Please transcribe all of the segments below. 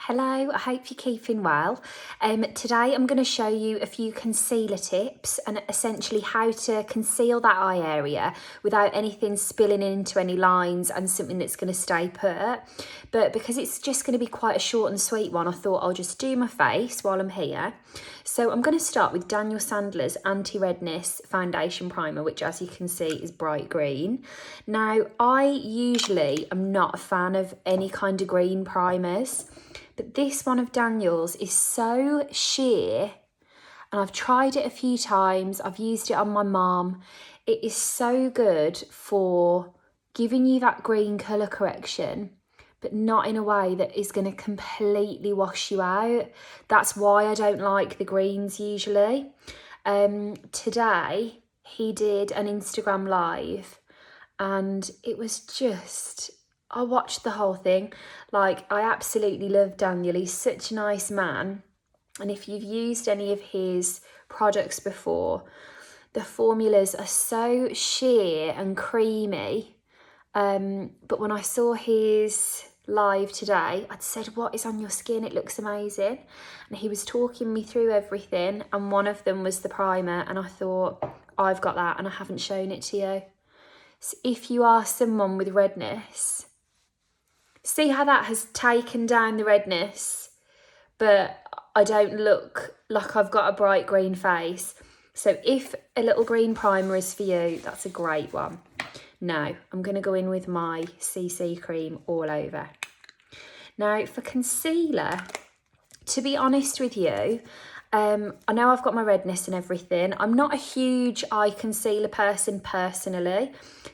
Hello, I hope you're keeping well. Today I'm going to show you a few concealer tips and essentially how to conceal that eye area without anything spilling into any lines and something that's going to stay put. But because it's just going to be quite a short and sweet one, I thought I'll just do my face while I'm here. So I'm going to start with Daniel Sandler's Anti-Redness Foundation Primer, which as you can see is bright green. Now, I usually am not a fan of any kind of green primers, but this one of Daniel's is so sheer, and I've tried it a few times. I've used it on my mum. It is so good for giving you that green colour correction, but not in a way that is going to completely wash you out. That's why I don't like the greens usually. Today, he did an Instagram live, and it was just... I watched the whole thing. Like, I absolutely love Daniel. He's such a nice man. And if you've used any of his products before, the formulas are so sheer and creamy. But when I saw his live today, I'd said, "What is on your skin? It looks amazing." And he was talking me through everything. And one of them was the primer. And I thought, I've got that and I haven't shown it to you. So if you are someone with redness, see how that has taken down the redness, but I don't look like I've got a bright green face. So if a little green primer is for you, that's a great one. Now, I'm going to go in with my CC cream all over. Now, for concealer, to be honest with you, I know I've got my redness and everything. I'm not a huge eye concealer person personally,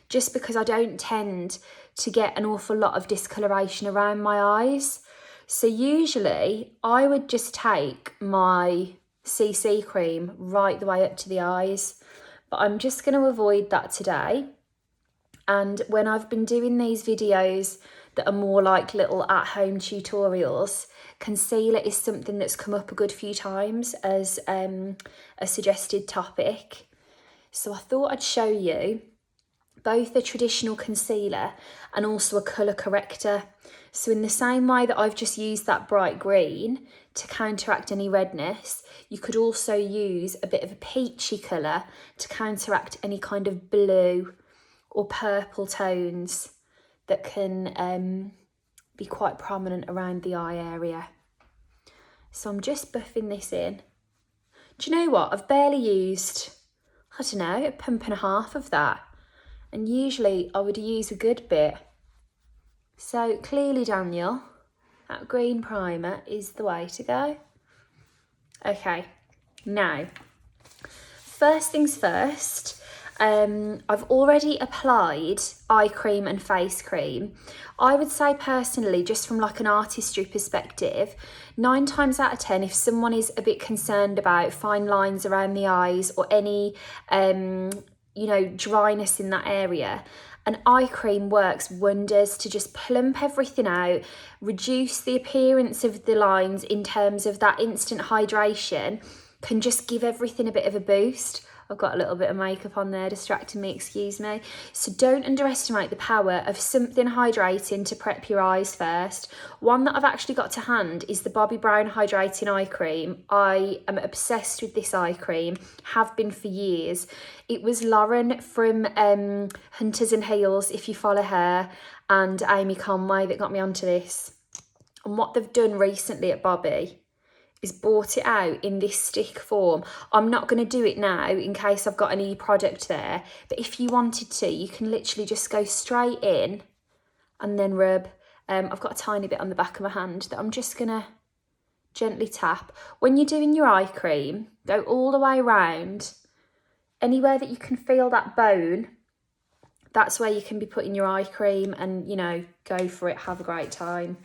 just because I don't tend to get an awful lot of discoloration around my eyes. So usually I would just take my CC cream right the way up to the eyes, but I'm just going to avoid that today. And when I've been doing these videos that are more like little at-home tutorials, concealer is something that's come up a good few times as a suggested topic. So I thought I'd show you both a traditional concealer and also a colour corrector. So in the same way that I've just used that bright green to counteract any redness, you could also use a bit of a peachy colour to counteract any kind of blue or purple tones that can be quite prominent around the eye area. So I'm just buffing this in. Do you know what? I've barely used, I don't know, a pump and a half of that. And usually I would use a good bit. So clearly, Daniel, that green primer is the way to go. Okay, now, first things first, I've already applied eye cream and face cream. I would say personally, just from like an artistry perspective, 9 times out of 10, if someone is a bit concerned about fine lines around the eyes or any dryness in that area, an eye cream works wonders to just plump everything out, reduce the appearance of the lines in terms of that instant hydration, can just give everything a bit of a boost. I've got a little bit of makeup on there distracting me, excuse me. So don't underestimate the power of something hydrating to prep your eyes first. One that I've actually got to hand is the Bobbi Hydrating Eye Cream. I am obsessed with this eye cream, have been for years. It was Lauren from Hunters and Heels, if you follow her, and Amy Conway that got me onto this. And what they've done recently at Bobbi is bought it out in this stick form. I'm not going to do it now in case I've got any product there, but if you wanted to, you can literally just go straight in and then rub. I've got a tiny bit on the back of my hand that I'm just going to gently tap. When you're doing your eye cream, go all the way around. Anywhere that you can feel that bone, that's where you can be putting your eye cream and, go for it, have a great time.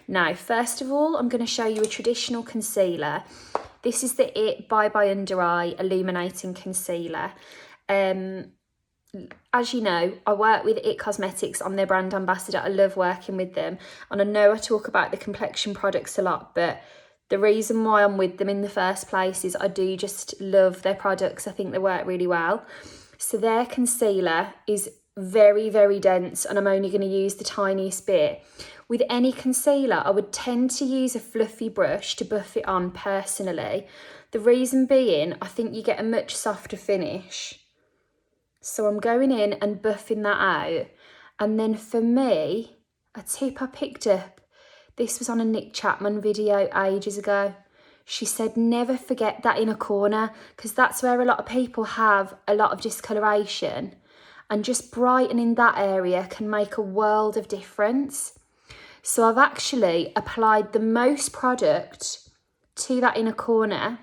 Now, first of all, I'm going to show you a traditional concealer. This is the It by Undereye Illuminating Concealer. As you know, I work with It Cosmetics. I'm their brand ambassador. I love working with them. And I know I talk about the complexion products a lot, but the reason why I'm with them in the first place is I do just love their products. I think they work really well. So their concealer is very, very dense, and I'm only going to use the tiniest bit. With any concealer, I would tend to use a fluffy brush to buff it on personally. The reason being, I think you get a much softer finish. So I'm going in and buffing that out. And then for me, a tip I picked up, this was on a Nick Chapman video ages ago. She said, never forget that inner corner, because that's where a lot of people have a lot of discoloration, and just brightening that area can make a world of difference. So I've actually applied the most product to that inner corner,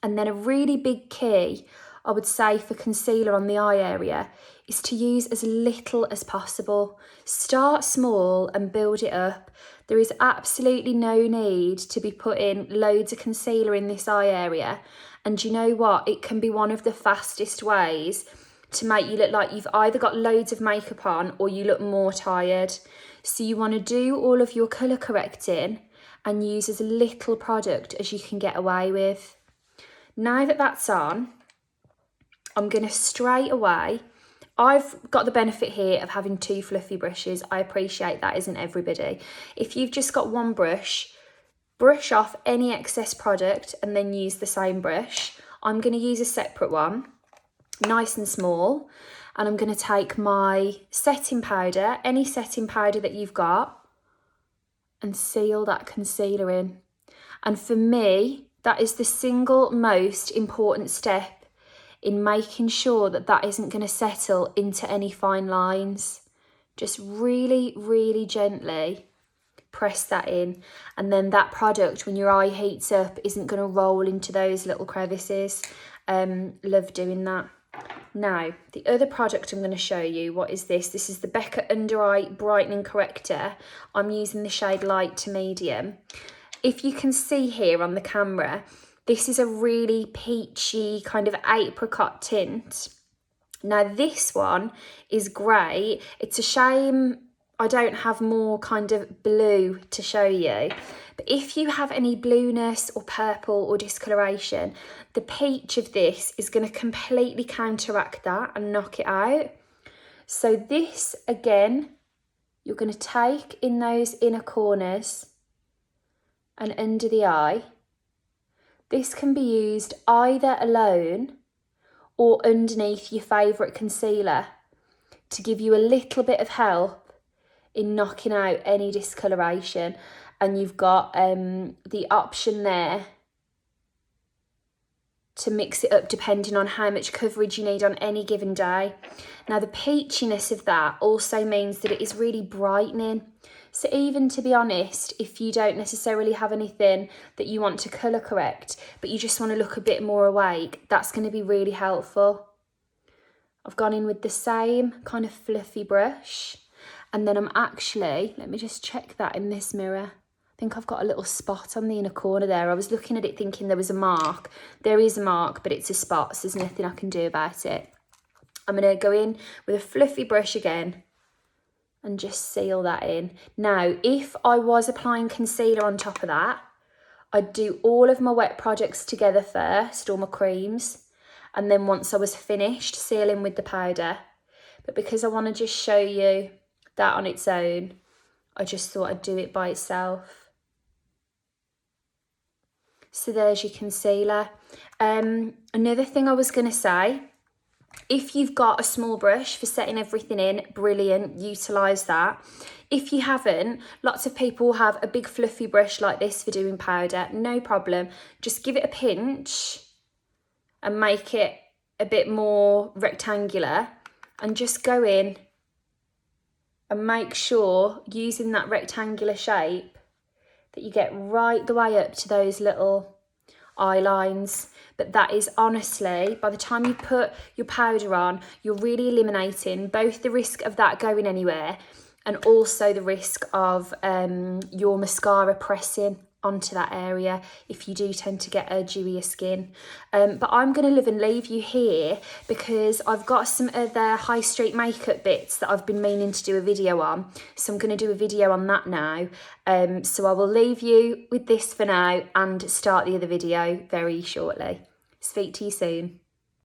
and then a really big key, I would say, for concealer on the eye area is to use as little as possible. Start small and build it up. There is absolutely no need to be putting loads of concealer in this eye area. And you know what? It can be one of the fastest ways to make you look like you've either got loads of makeup on or you look more tired. So you want to do all of your colour correcting and use as little product as you can get away with. Now that that's on, I'm going to straight away, I've got the benefit here of having 2 fluffy brushes. I appreciate that isn't everybody. If you've just got one brush, brush off any excess product and then use the same brush. I'm going to use a separate one, nice and small, and I'm going to take my setting powder, any setting powder that you've got, and seal that concealer in. And for me, that is the single most important step in making sure that that isn't going to settle into any fine lines. Just really, really gently press that in, and then that product, when your eye heats up, isn't going to roll into those little crevices. Love doing that. Now, the other product I'm going to show you, what is this? This is the Becca Undereye Brightening Corrector. I'm using the shade light to medium. If you can see here on the camera, this is a really peachy kind of apricot tint. Now this one is great. It's a shame I don't have more kind of blue to show you. But if you have any blueness or purple or discoloration, the peach of this is going to completely counteract that and knock it out. So this, again, you're going to take in those inner corners and under the eye. This can be used either alone or underneath your favourite concealer to give you a little bit of help in knocking out any discoloration. And you've got the option there to mix it up depending on how much coverage you need on any given day. Now the peachiness of that also means that it is really brightening. So even, to be honest, if you don't necessarily have anything that you want to colour correct, but you just want to look a bit more awake, that's going to be really helpful. I've gone in with the same kind of fluffy brush, and then I'm actually, let me just check that in this mirror. I think I've got a little spot on the inner corner there. I was looking at it thinking there was a mark. There is a mark, but it's a spot, so there's nothing I can do about it. I'm going to go in with a fluffy brush again and just seal that in. Now, if I was applying concealer on top of that, I'd do all of my wet products together first, all my creams, and then once I was finished, seal in with the powder. But because I want to just show you that on its own, I just thought I'd do it by itself. So there's your concealer. Another thing I was going to say, if you've got a small brush for setting everything in, brilliant, utilise that. If you haven't, lots of people have a big fluffy brush like this for doing powder, no problem. Just give it a pinch and make it a bit more rectangular, and just go in and make sure, using that rectangular shape, that you get right the way up to those little eye lines. But that is honestly, by the time you put your powder on, you're really eliminating both the risk of that going anywhere and also the risk of your mascara pressing onto that area if you do tend to get a dewier skin. But I'm going to live and leave you here because I've got some other high street makeup bits that I've been meaning to do a video on. So I'm going to do a video on that now. So I will leave you with this for now and start the other video very shortly. Speak to you soon.